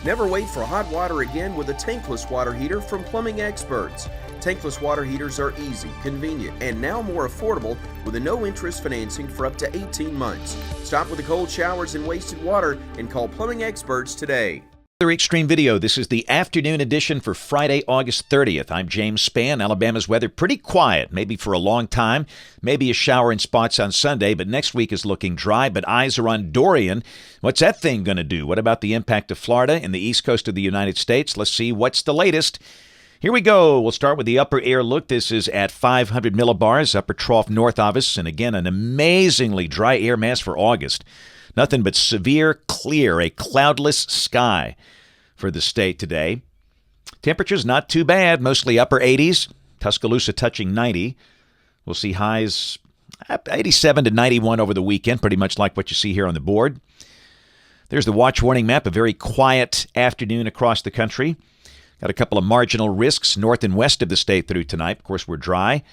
Never wait for hot water again with a tankless water heater from Plumbing Experts. Tankless water heaters are easy, convenient, and now more affordable with a no-interest financing for up to 18 months. Stop with the cold showers and wasted water and call Plumbing Experts today. Weather Xtreme video. This is the afternoon edition for Friday, August 30th. I'm James Spann. Alabama's weather pretty quiet, maybe for a long time. Maybe a shower in spots on Sunday, but next week is looking dry. But eyes are on Dorian. What's that thing going to do? What about the impact of Florida and the east coast of the United States? Let's see what's the latest. Here we go. We'll start with the upper air look. This is at 500 millibars, upper trough north of us. And again, an amazingly dry air mass for August. Nothing but severe, clear, a cloudless sky for the state today. Temperatures not too bad, mostly upper 80s. Tuscaloosa touching 90. We'll see highs 87 to 91 over the weekend, pretty much like what you see here on the board. There's the watch warning map, a very quiet afternoon across the country. Got a couple of marginal risks north and west of the state through tonight. Of course, we're dry.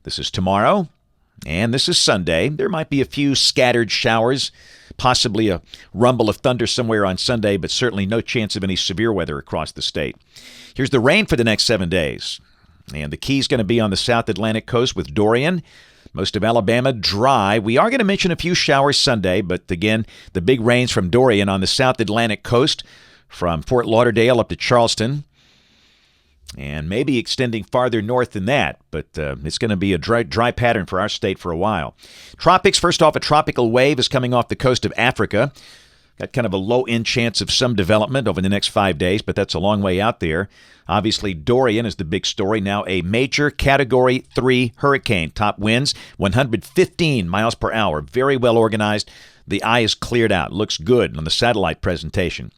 This is tomorrow. And this is Sunday. There might be a few scattered showers, possibly a rumble of thunder somewhere on Sunday, but certainly no chance of any severe weather across the state. Here's the rain for the next 7 days. And the key's going to be on the South Atlantic coast with Dorian. Most of Alabama dry. We are going to mention a few showers Sunday, but again, the big rains from Dorian on the South Atlantic coast from Fort Lauderdale up to Charleston. And maybe extending farther north than that, but it's going to be a dry pattern for our state for a while. Tropics, first off, a tropical wave is coming off the coast of Africa. Got kind of a low-end chance of some development over the next 5 days, but that's a long way out there. Obviously, Dorian is the big story. Now a major Category 3 hurricane. Top winds, 115 miles per hour. Very well organized. The eye is cleared out. Looks good on the satellite presentation.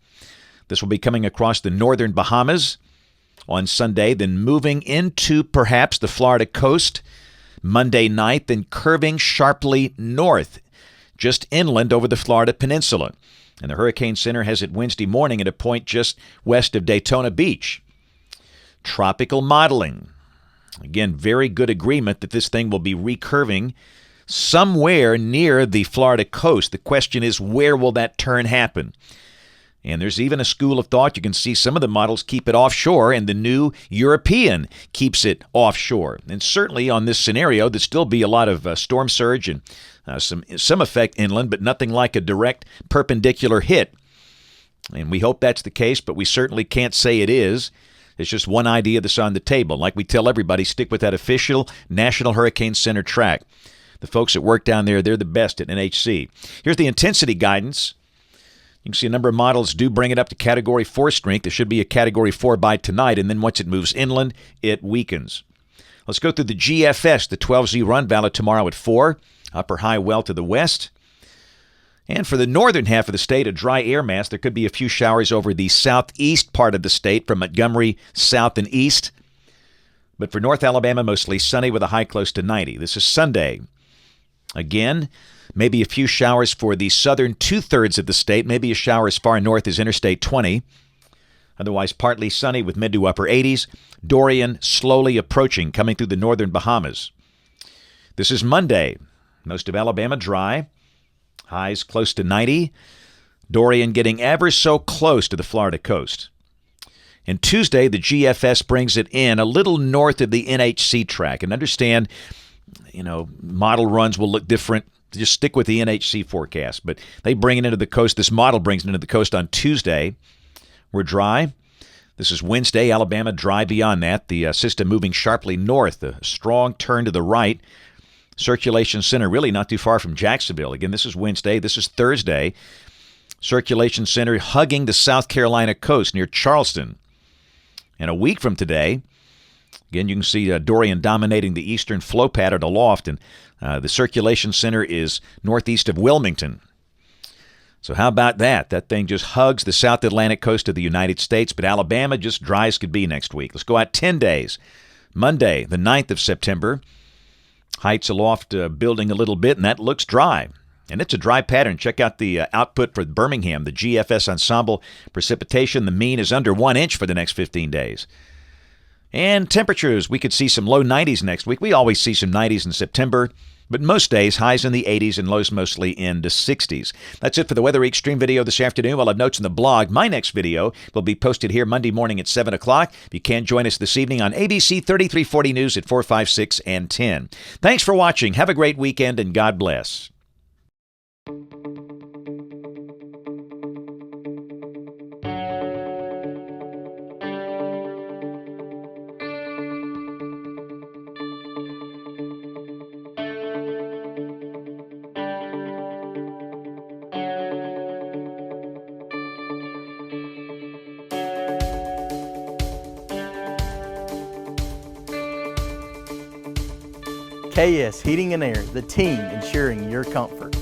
This will be coming across the northern Bahamas on Sunday, then moving into perhaps the Florida coast Monday night, then curving sharply north, just inland over the Florida peninsula. And the Hurricane Center has it Wednesday morning at a point just west of Daytona Beach. Tropical modeling. Again, very good agreement that this thing will be recurving somewhere near the Florida coast. The question is, where will that turn happen? And there's even a school of thought. You can see some of the models keep it offshore, and the new European keeps it offshore. And certainly on this scenario, there'd still be a lot of storm surge and some effect inland, but nothing like a direct perpendicular hit. And we hope that's the case, but we certainly can't say it is. It's just one idea that's on the table. Like we tell everybody, stick with that official National Hurricane Center track. The folks that work down there, they're the best at NHC. Here's the intensity guidance. You can see a number of models do bring it up to Category 4 strength. There should be a Category 4 by tonight, and then once it moves inland, it weakens. Let's go through the GFS, the 12Z run, valid tomorrow at 4. Upper high well to the west. And for the northern half of the state, a dry air mass. There could be a few showers over the southeast part of the state from Montgomery south and east. But for North Alabama, mostly sunny with a high close to 90. This is Sunday. Again, maybe a few showers for the southern two-thirds of the state. Maybe a shower as far north as Interstate 20. Otherwise, partly sunny with mid to upper 80s. Dorian slowly approaching, coming through the northern Bahamas. This is Monday. Most of Alabama dry. Highs close to 90. Dorian getting ever so close to the Florida coast. And Tuesday, the GFS brings it in a little north of the NHC track. And understand, model runs will look different. Just stick with the NHC forecast. But they bring it into the coast. This model brings it into the coast on Tuesday. We're dry. This is Wednesday. Alabama dry beyond that. The system moving sharply north. A strong turn to the right. Circulation center really not too far from Jacksonville. Again, this is Wednesday. This is Thursday. Circulation center hugging the South Carolina coast near Charleston. And a week from today, again, you can see Dorian dominating the eastern flow pattern aloft, and the circulation center is northeast of Wilmington. So how about that? That thing just hugs the South Atlantic coast of the United States, but Alabama just dry as could be next week. Let's go out 10 days. Monday, the 9th of September. Heights aloft building a little bit, and that looks dry. And it's a dry pattern. Check out the output for Birmingham, the GFS ensemble precipitation. The mean is under 1 inch for the next 15 days. And temperatures, we could see some low 90s next week. We always see some 90s in September. but most days highs in the 80s and lows mostly in the 60s. That's it for the Weather Xtreme video this afternoon. We'll have notes in the blog. My next video will be posted here Monday morning at 7 o'clock. You can join us this evening on ABC 3340 News at 4, 5, 6, and 10. Thanks for watching. Have a great weekend, and God bless. KS Heating and Air, the team ensuring your comfort.